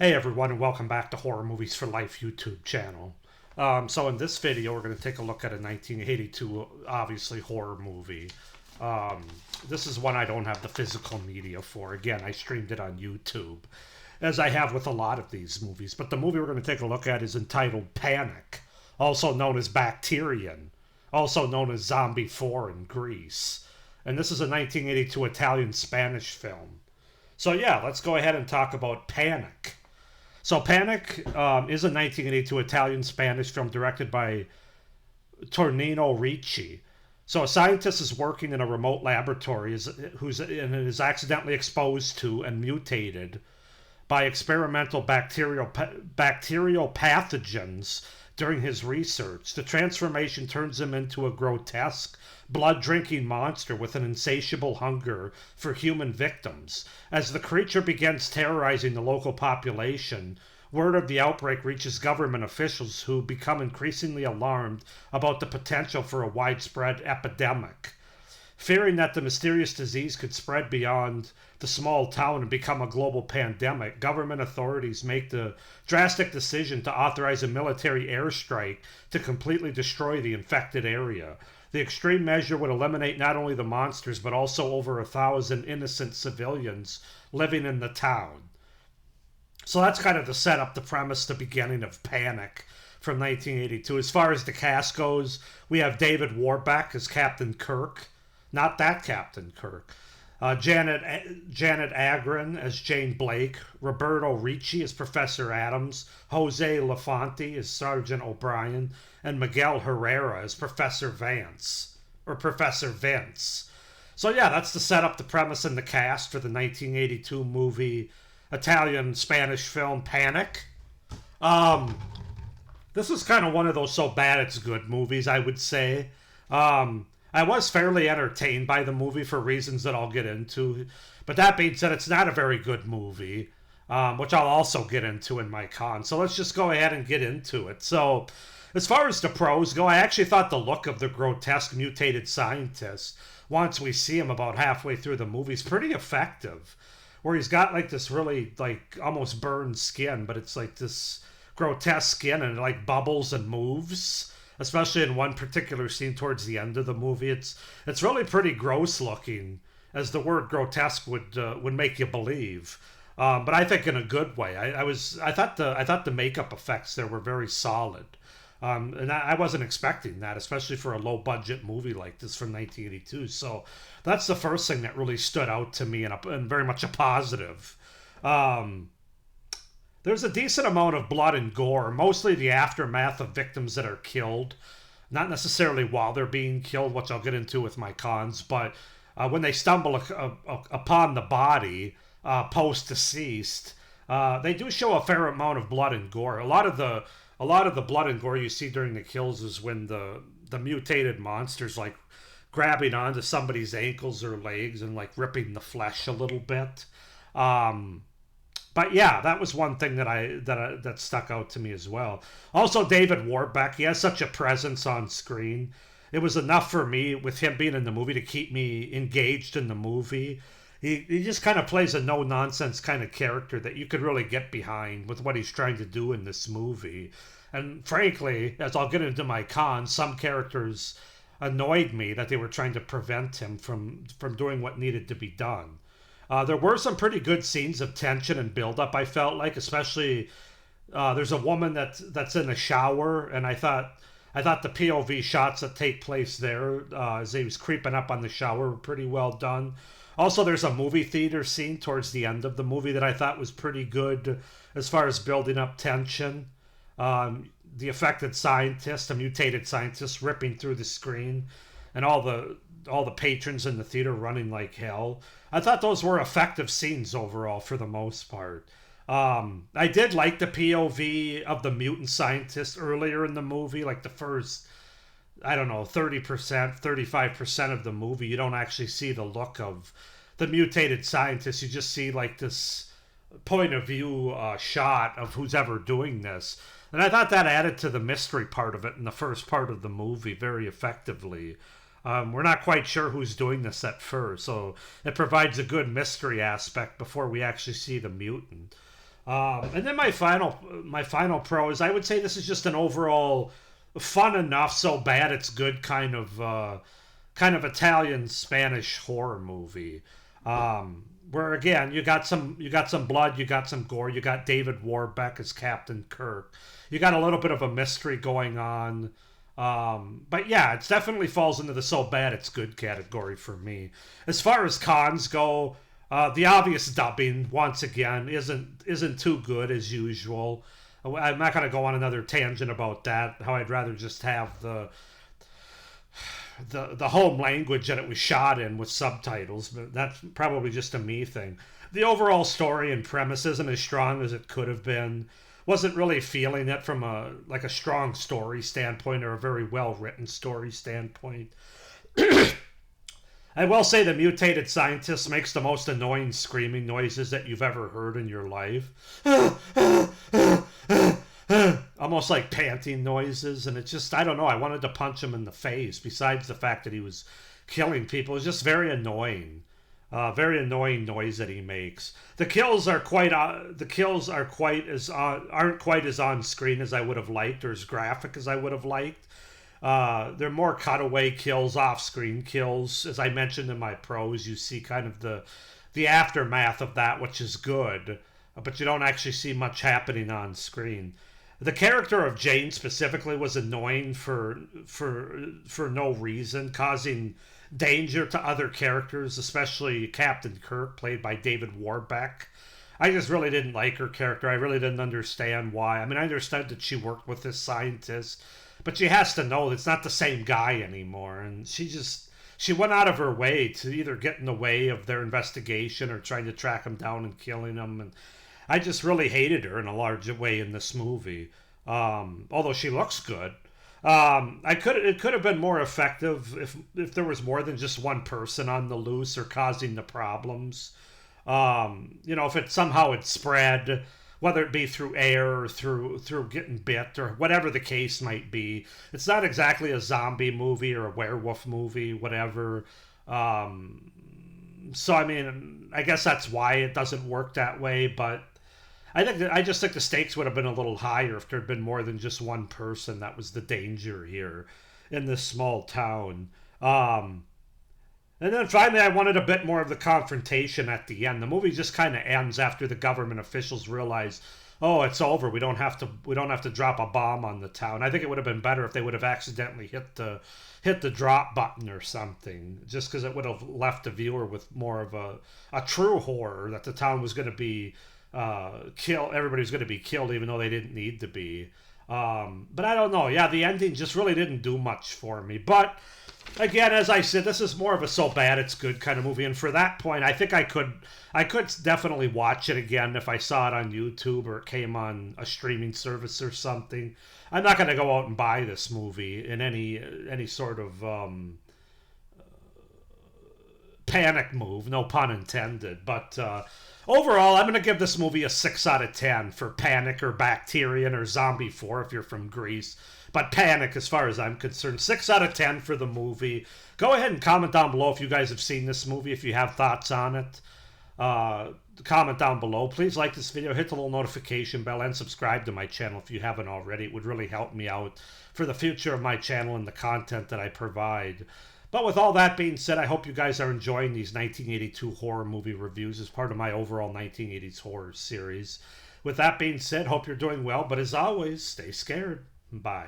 Hey everyone, and welcome back to Horror Movies for Life YouTube channel. So in this video, we're going to take a look at a 1982, obviously, horror movie. Um, this is one I don't have the physical media for. Again, I streamed it on YouTube, as I have with a lot of these movies. But the movie we're going to take a look at is entitled Panic, also known as Bakterion, also known as Zombie 4 in Greece. And this is a 1982 Italian-Spanish film. So yeah, let's go ahead and talk about Panic. So Panic is a 1982 Italian-Spanish film directed by Tornino Ricci. So a scientist is working in a remote laboratory and is accidentally exposed to and mutated by experimental bacterial pathogens during his research. The transformation turns him into a grotesque, blood-drinking monster with an insatiable hunger for human victims. As the creature begins terrorizing the local population, word of the outbreak reaches government officials who become increasingly alarmed about the potential for a widespread epidemic. Fearing that the mysterious disease could spread beyond the small town and become a global pandemic, government authorities make the drastic decision to authorize a military airstrike to completely destroy the infected area. The extreme measure would eliminate not only the monsters, but also over 1,000 innocent civilians living in the town. So that's kind of the setup, the premise, the beginning of Panic from 1982. As far as the cast goes, we have David Warbeck as Captain Kirk. Not that Captain Kirk. Janet Agron as Jane Blake. Roberto Ricci as Professor Adams. Jose Lafonte as Sergeant O'Brien. And Miguel Herrera as Professor Vance. Or Professor Vince. So yeah, that's the setup, the premise, and the cast for the 1982 movie Italian-Spanish film Panic. This was kind of one of those so bad it's good movies, I would say. I was fairly entertained by the movie for reasons that I'll get into. But that being said, it's not a very good movie, which I'll also get into in my con. So let's just go ahead and get into it. So, as far as the pros go, I actually thought the look of the grotesque mutated scientist, once we see him about halfway through the movie, is pretty effective. Where he's got like this really like almost burned skin, but it's like this grotesque skin and it like bubbles and moves. Especially in one particular scene towards the end of the movie, it's really pretty gross looking, as the word grotesque would make you believe. But I think in a good way. I thought the makeup effects there were very solid, and I wasn't expecting that, especially for a low budget movie like this from 1982. So that's the first thing that really stood out to me, and very much a positive. There's a decent amount of blood and gore, mostly the aftermath of victims that are killed. Not necessarily while they're being killed, which I'll get into with my cons, but when they stumble upon the body post-deceased, they do show a fair amount of blood and gore. A lot of the blood and gore you see during the kills is when the mutated monsters like grabbing onto somebody's ankles or legs and like ripping the flesh a little bit. But yeah, that was one thing that stuck out to me as well. Also, David Warbeck, he has such a presence on screen. It was enough for me, with him being in the movie, to keep me engaged in the movie. He just kind of plays a no-nonsense kind of character that you could really get behind with what he's trying to do in this movie. And frankly, as I'll get into my cons, some characters annoyed me that they were trying to prevent him from doing what needed to be done. There were some pretty good scenes of tension and build-up, I felt like, especially there's a woman that's in a shower, and I thought the POV shots that take place there as he was creeping up on the shower were pretty well done. Also, there's a movie theater scene towards the end of the movie that I thought was pretty good as far as building up tension. The affected scientist, a mutated scientist, ripping through the screen, and all the patrons in the theater running like hell. I thought those were effective scenes overall for the most part. I did like the POV of the mutant scientist earlier in the movie, like the first, I don't know, 30%, 35% of the movie. You don't actually see the look of the mutated scientist. You just see like this point of view shot of who's ever doing this. And I thought that added to the mystery part of it in the first part of the movie very effectively. We're not quite sure who's doing this at first, so it provides a good mystery aspect before we actually see the mutant. And then my final pro is I would say this is just an overall fun enough, so bad it's good kind of Italian Spanish horror movie. Where again you got some blood, you got some gore, you got David Warbeck as Captain Kirk, you got a little bit of a mystery going on. But yeah, it definitely falls into the so bad it's good category for me. As far as cons go, the obvious dubbing once again isn't too good as usual. I'm not going to go on another tangent about that. How I'd rather just have the home language that it was shot in with subtitles, but that's probably just a me thing. The overall story and premise isn't as strong as it could have been. Wasn't really feeling it from a strong story standpoint or a very well written story standpoint. I will say the mutated scientist makes the most annoying screaming noises that you've ever heard in your life. Almost like panting noises, and it's just, I don't know, I wanted to punch him in the face, besides the fact that he was killing people. It was just very annoying. Very annoying noise that he makes. The kills are quite aren't quite as on screen as I would have liked, or as graphic as I would have liked. They're more cutaway kills, off-screen kills. As I mentioned in my pros, you see kind of the aftermath of that, which is good, but you don't actually see much happening on screen. The character of Jane specifically was annoying for no reason, causing danger to other characters, especially Captain Kirk, played by David Warbeck. I just really didn't like her character. I really didn't understand why. I mean, I understood that she worked with this scientist, but she has to know it's not the same guy anymore. And she went out of her way to either get in the way of their investigation or trying to track him down and killing him. And I just really hated her in a large way in this movie. Although she looks good. It could have been more effective if there was more than just one person on the loose or causing the problems. If it somehow had spread, whether it be through air or through getting bit or whatever the case might be. It's not exactly a zombie movie or a werewolf movie, whatever. So I mean, I guess that's why it doesn't work that way, but I just think the stakes would have been a little higher if there had been more than just one person. That was the danger here in this small town. And then finally, I wanted a bit more of the confrontation at the end. The movie just kind of ends after the government officials realize, oh, it's over. We don't have to drop a bomb on the town. I think it would have been better if they would have accidentally hit the drop button or something, just because it would have left the viewer with more of a true horror that the town was going to be everybody was going to be killed, even though they didn't need to be. But I don't know. Yeah, the ending just really didn't do much for me. But again, as I said, this is more of a so bad it's good kind of movie, and for that point, I think I could definitely watch it again if I saw it on YouTube or it came on a streaming service or something. I'm not going to go out and buy this movie in any sort of panic move, no pun intended. But overall, I'm going to give this movie a 6 out of 10 for Panic or Bakterion or Zombie 4 if you're from Greece. But Panic, as far as I'm concerned, 6 out of 10 for the movie. Go ahead and comment down below if you guys have seen this movie, if you have thoughts on it. Comment down below. Please like this video, hit the little notification bell, and subscribe to my channel if you haven't already. It would really help me out for the future of my channel and the content that I provide. But with all that being said, I hope you guys are enjoying these 1982 horror movie reviews as part of my overall 1980s horror series. With that being said, hope you're doing well, but as always, stay scared. Bye.